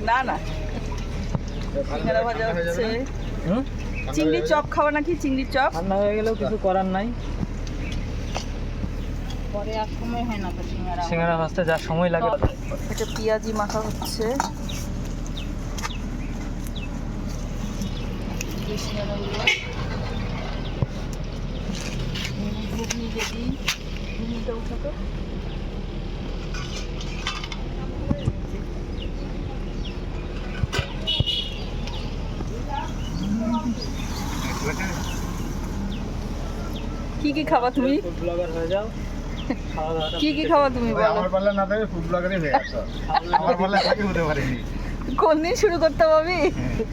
না না, সিঙ্গারা ভাজা হচ্ছে। চিংড়ির চপ খাওয়া নাকি? চিংড়ির চপ ঠান্ডা হয়ে গেলেও কিছু করার নাই, পরে আর সময় হয় না তো সিঙ্গারা ভাজতে যা সময় লাগে। এটা পেঁয়াজি মাখা হচ্ছে। ঘুগনি রেডি, ঘুগনিটা উঠাতো। কি কি খাবা তুমি? ফুড ব্লগার হয়ে যাও, খাওয়া দাওয়াটা কি কি খাওয়া তুমি বলো? আমার পাল্লা না থাকে ফুড ব্লগারই হয়ে গেছে। আমার পাল্লা থেকে হতে পারেনি। কোন দিন শুরু করতে পারবি?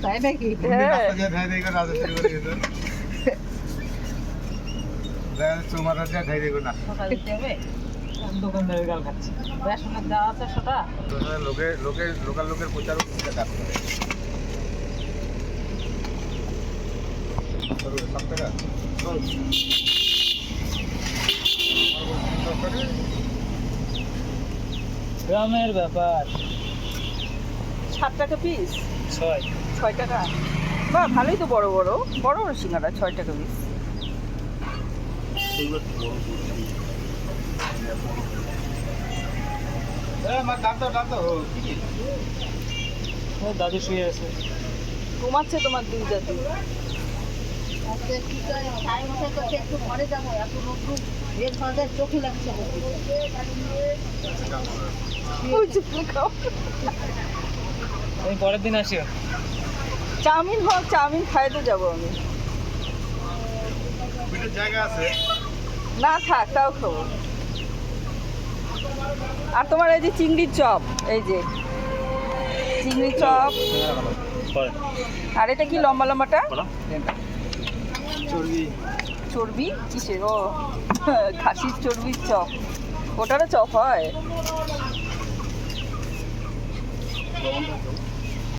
তাই নাকি? হ্যাঁ। রাস্তা দিয়ে ধাই ধাই করে রাজা শুরু করে গেছে। তোমার রাজা ধাই ধাই করে না। শশা দিতে হবে, দোকানদারের গাল খাচ্ছি। বেসনের দেওয়া আছে শশা। লোকাল লোকের প্রচারও কাজ করে। 7 টাকা। গ্রামের ব্যাপার। 7 টাকা পিস, 6 টাকা। বাহ, ভালোই তো, বড় বড় বড় বড় সিঙ্গারা 6 টাকা পিস। আমার দাম দাও কি? দাদু শুয়ে আছে, ঘুমাচ্ছে তোমার দুই দাদু। আজকে কি করে টাইম মতো করতে একটু পরে যাবো, এত রোদ্দুর বের হওয়া যায়, চোখে লাগছে। ওই যে তুমি খাও। আমি পরের দিন আসিও। চাউমিন হোক, চাউমিন খাইতে যাবো আমি। পিঠের জায়গা আছে। না থাক, তাও খাবো। আর তোমার এই যে চিংড়ির চপ, এই যে চিংড়ির চপ। আর এটা কি লম্বা লম্বাটা? চর্বি কিসের? ও, খাসির চর্বির চপ। ওটারও চপ হয়?